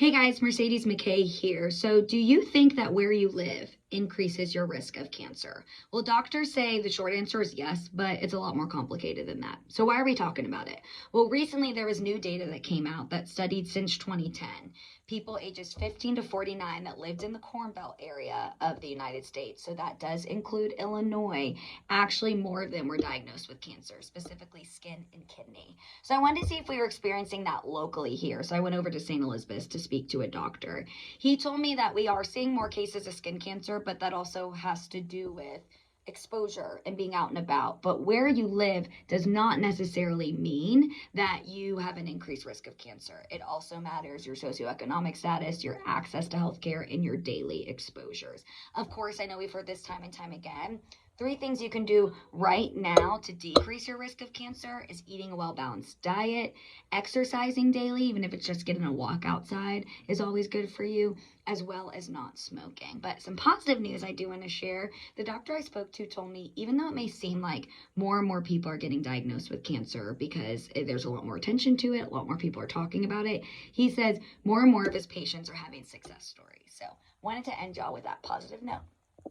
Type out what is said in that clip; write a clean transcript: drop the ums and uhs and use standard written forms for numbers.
Hey guys, Mercedes McKay here. So, do you think that where you live increases your risk of cancer? Well, doctors say the short answer is yes, but it's a lot more complicated than that. So, why are we talking about it? Well, recently there was new data that came out that studied since 2010 people ages 15 to 49 that lived in the Corn Belt area of the United States. So, that does include Illinois. Actually, more of them were diagnosed with cancer, specifically skin and kidney. So, I wanted to see if we were experiencing that locally here. So, I went over to St. Elizabeth to speak to a doctor. He told me that we are seeing more cases of skin cancer, but that also has to do with exposure and being out and about. But where you live does not necessarily mean that you have an increased risk of cancer. It also matters your socioeconomic status, your access to healthcare, and your daily exposures. Of course, I know we've heard this time and time again. Three things you can do right now to decrease your risk of cancer is eating a well balanced diet, exercising daily, even if it's just getting a walk outside, is always good for you, as well as not smoking. But some positive news I do want to share. The doctor I spoke to told me, even though it may seem like more and more people are getting diagnosed with cancer because there's a lot more attention to it, a lot more people are talking about it, he says more and more of his patients are having success stories. So, wanted to end y'all with that positive note.